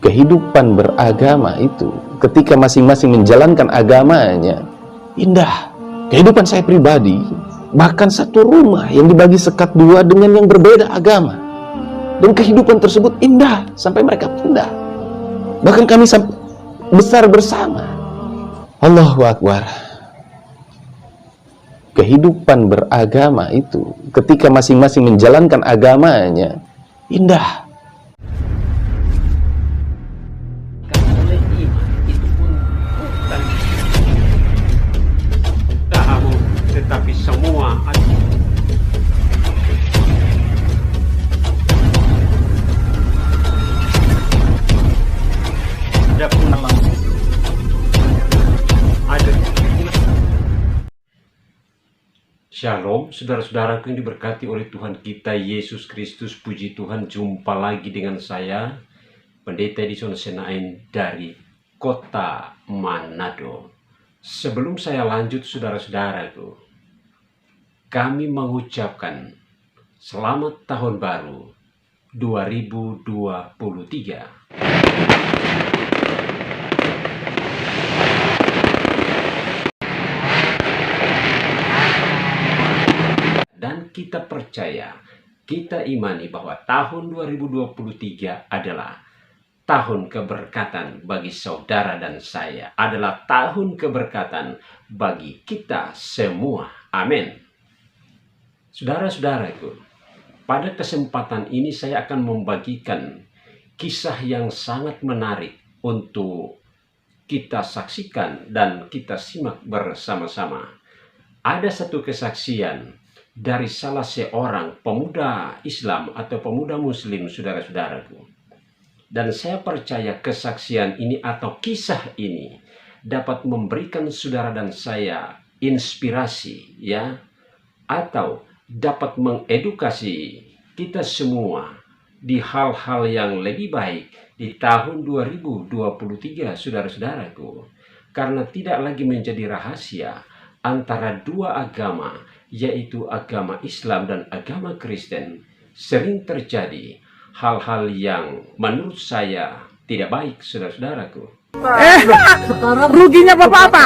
kehidupan beragama itu, ketika masing-masing menjalankan agamanya, indah. Kehidupan saya pribadi, bahkan satu rumah yang dibagi sekat dua dengan yang berbeda agama, dan kehidupan tersebut indah sampai mereka pindah. Bahkan kami besar bersama. Allahu Akbar. Kehidupan beragama itu, ketika masing-masing menjalankan agamanya, indah. Oleh iman itu pun bukan tahu, tetapi semua ada pun ada. Shalom, saudara-saudaraku yang diberkati oleh Tuhan kita Yesus Kristus. Puji Tuhan, jumpa lagi dengan saya, Pendeta Edison Senain dari Kota Manado. Sebelum saya lanjut, saudara-saudaraku, kami mengucapkan selamat tahun baru 2023. Dan kita percaya, kita imani bahwa tahun 2023 adalah tahun keberkatan bagi saudara dan saya, adalah tahun keberkatan bagi kita semua. Amin. Saudara-saudaraku, pada kesempatan ini saya akan membagikan kisah yang sangat menarik untuk kita saksikan dan kita simak bersama-sama. Ada satu kesaksian dari salah seorang pemuda Islam atau pemuda Muslim, saudara-saudaraku. Dan saya percaya kesaksian ini atau kisah ini dapat memberikan saudara dan saya inspirasi, ya, atau dapat mengedukasi kita semua di hal-hal yang lebih baik di tahun 2023, saudara-saudaraku. Karena tidak lagi menjadi rahasia antara dua agama, yaitu agama Islam dan agama Kristen. Sering terjadi hal-hal yang menurut saya tidak baik, saudara-saudaraku. Ruginya Bapak apa?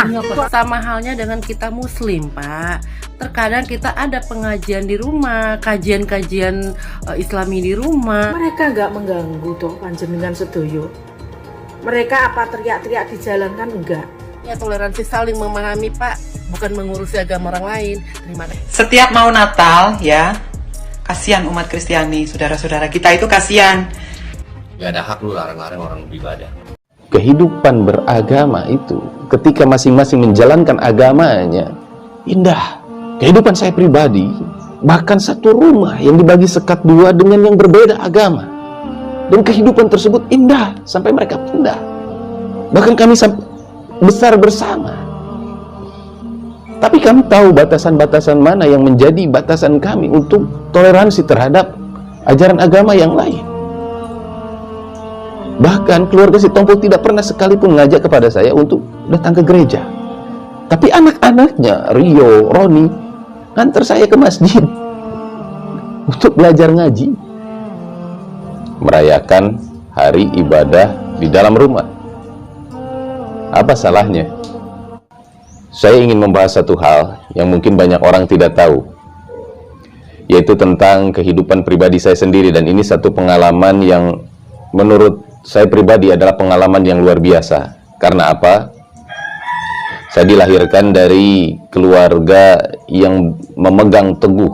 Sama halnya dengan kita Muslim, Pak. Terkadang kita ada pengajian di rumah, kajian-kajian Islami di rumah. Mereka nggak mengganggu toh panjenengan sedoyo. Mereka apa teriak-teriak di jalan kan enggak? Ya, toleransi saling memahami, Pak, bukan mengurusi agama orang lain. Terima kasih. Setiap mau Natal, ya, kasihan umat Kristiani, saudara-saudara kita itu kasihan. Gak ada hak lu larang-larang orang beribadah. Kehidupan beragama itu, ketika masing-masing menjalankan agamanya, indah. Kehidupan saya pribadi, bahkan satu rumah yang dibagi sekat dua dengan yang berbeda agama, dan kehidupan tersebut indah sampai mereka pindah. Bahkan kami besar bersama. Tapi kami tahu batasan-batasan mana yang menjadi batasan kami untuk toleransi terhadap ajaran agama yang lain. Bahkan keluarga si Tompul tidak pernah sekalipun mengajak kepada saya untuk datang ke gereja. Tapi anak-anaknya, Rio, Roni, nganter saya ke masjid untuk belajar ngaji, merayakan hari ibadah di dalam rumah. Apa salahnya? Saya ingin membahas satu hal yang mungkin banyak orang tidak tahu, yaitu tentang kehidupan pribadi saya sendiri. Dan ini satu pengalaman yang menurut saya pribadi adalah pengalaman yang luar biasa. Karena apa? Saya dilahirkan dari keluarga yang memegang teguh,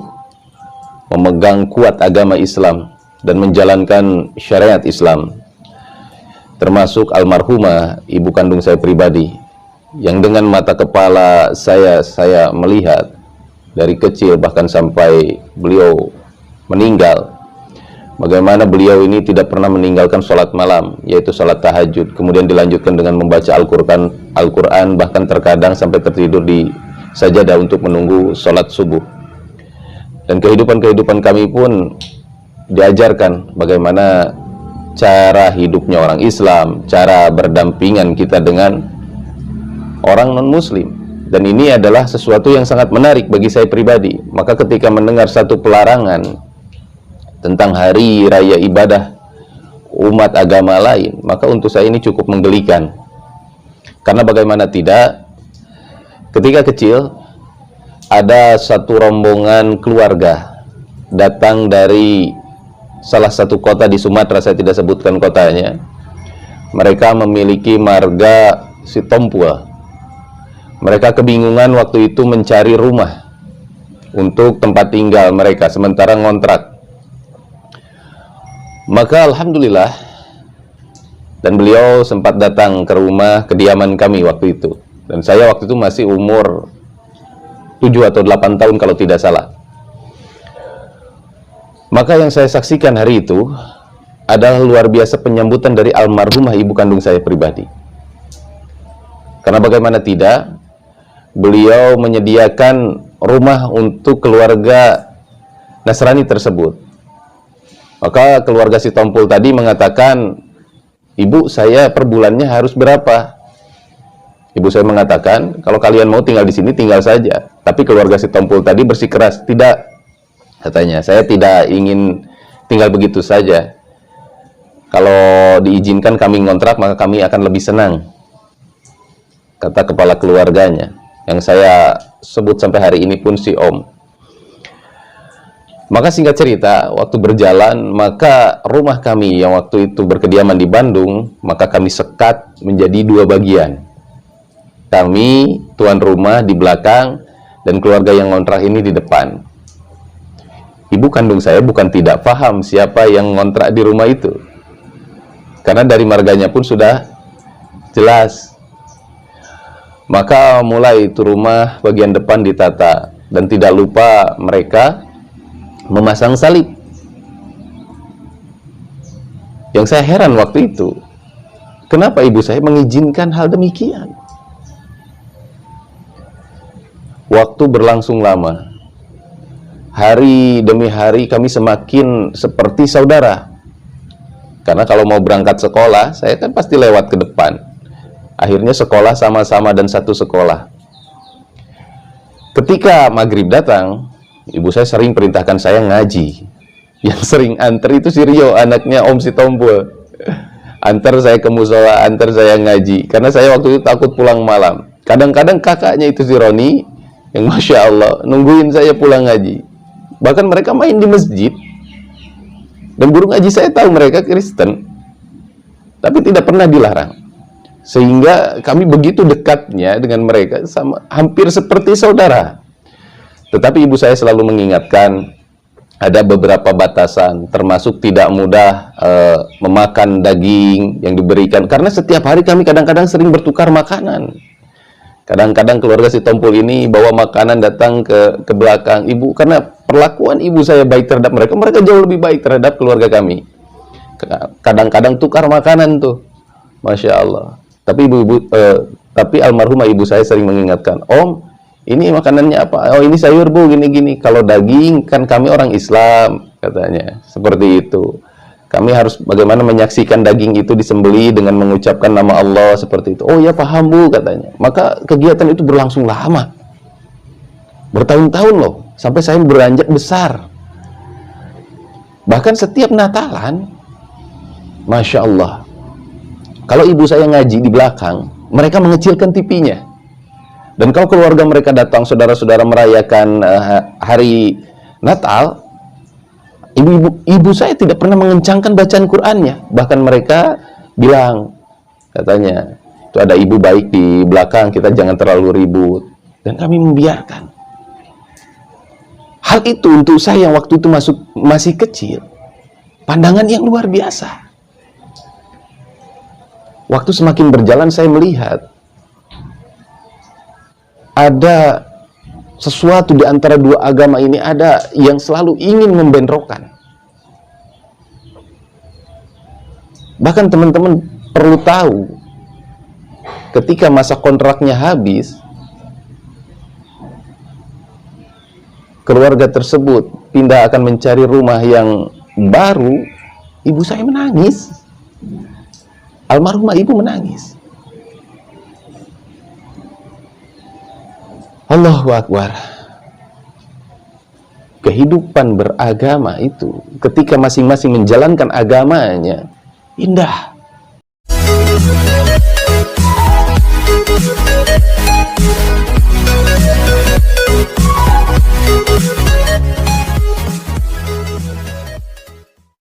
memegang kuat agama Islam dan menjalankan syariat Islam. Termasuk almarhumah ibu kandung saya pribadi, yang dengan mata kepala saya melihat dari kecil bahkan sampai beliau meninggal, bagaimana beliau ini tidak pernah meninggalkan sholat malam, yaitu sholat tahajud, kemudian dilanjutkan dengan membaca Al-Quran, bahkan terkadang sampai tertidur di sajadah untuk menunggu sholat subuh. Dan kehidupan kami pun diajarkan bagaimana cara hidupnya orang Islam, cara berdampingan kita dengan orang non-muslim. Dan ini adalah sesuatu yang sangat menarik bagi saya pribadi. Maka ketika mendengar satu pelarangan tentang hari raya ibadah umat agama lain, maka untuk saya ini cukup menggelikan. Karena bagaimana tidak, ketika kecil ada satu rombongan keluarga datang dari salah satu kota di Sumatera, saya tidak sebutkan kotanya. Mereka memiliki marga Sitompul. Mereka kebingungan waktu itu mencari rumah untuk tempat tinggal mereka, sementara ngontrak. Maka alhamdulillah, dan beliau sempat datang ke rumah kediaman kami waktu itu. Dan saya waktu itu masih umur 7 atau 8 tahun kalau tidak salah. Maka yang saya saksikan hari itu adalah luar biasa penyambutan dari almarhumah ibu kandung saya pribadi. Karena bagaimana tidak, beliau menyediakan rumah untuk keluarga Nasrani tersebut. Maka keluarga Sitompul tadi mengatakan, "Ibu, saya per bulannya harus berapa?" Ibu saya mengatakan, "Kalau kalian mau tinggal di sini, tinggal saja." Tapi keluarga Sitompul tadi bersikeras, "Tidak," katanya, "saya tidak ingin tinggal begitu saja. Kalau diizinkan kami ngontrak, maka kami akan lebih senang," kata kepala keluarganya, yang saya sebut sampai hari ini pun si Om. Maka singkat cerita, waktu berjalan, maka rumah kami yang waktu itu berkediaman di Bandung, maka kami sekat menjadi 2 bagian. Kami, tuan rumah di belakang, dan keluarga yang ngontrak ini di depan. Ibu kandung saya bukan tidak paham siapa yang ngontrak di rumah itu, karena dari marganya pun sudah jelas. Maka mulai itu rumah bagian depan ditata, dan tidak lupa mereka memasang salib. Yang saya heran waktu itu, kenapa ibu saya mengizinkan hal demikian? Waktu berlangsung lama, hari demi hari kami semakin seperti saudara. Karena kalau mau berangkat sekolah, saya kan pasti lewat ke depan. Akhirnya sekolah sama-sama dan satu sekolah. Ketika maghrib datang, ibu saya sering perintahkan saya ngaji. Yang sering antar itu si Rio, anaknya Om Sitompul. Antar saya ke musola, antar saya ngaji. Karena saya waktu itu takut pulang malam. Kadang-kadang kakaknya itu si Roni, yang Masya Allah, nungguin saya pulang ngaji. Bahkan mereka main di masjid. Dan guru ngaji saya tahu mereka Kristen, tapi tidak pernah dilarang. Sehingga kami begitu dekatnya dengan mereka, sama hampir seperti saudara. Tetapi ibu saya selalu mengingatkan, ada beberapa batasan, termasuk tidak mudah memakan daging yang diberikan. Karena setiap hari kami kadang-kadang sering bertukar makanan. Kadang-kadang keluarga Sitompul ini bawa makanan datang ke belakang ibu, karena perlakuan ibu saya baik terhadap mereka, mereka jauh lebih baik terhadap keluarga kami. Kadang-kadang tukar makanan tuh, Masya Allah. Tapi almarhumah ibu saya sering mengingatkan, "Om, ini makanannya apa? Oh, ini sayur bu, gini-gini. Kalau daging, kan kami orang Islam," katanya. Seperti itu. Kami harus bagaimana menyaksikan daging itu disembelih dengan mengucapkan nama Allah, seperti itu. "Oh ya, paham bu," katanya. Maka kegiatan itu berlangsung lama. Bertahun-tahun loh, sampai saya beranjak besar. Bahkan setiap Natalan, Masya Allah, kalau ibu saya ngaji di belakang, mereka mengecilkan TV-nya. Dan kalau keluarga mereka datang, saudara-saudara merayakan hari Natal, ibu saya tidak pernah mengencangkan bacaan Qur'annya. Bahkan mereka bilang, katanya, itu ada ibu baik di belakang, kita jangan terlalu ribut. Dan kami membiarkan. Hal itu untuk saya yang waktu itu masih kecil, pandangan yang luar biasa. Waktu semakin berjalan, saya melihat ada sesuatu di antara dua agama ini, ada yang selalu ingin membentrokan. Bahkan teman-teman perlu tahu, ketika masa kontraknya habis, keluarga tersebut pindah akan mencari rumah yang baru, ibu saya menangis. Almarhumah ibu menangis. Allahu Akbar. Kehidupan beragama itu, ketika masing-masing menjalankan agamanya, indah.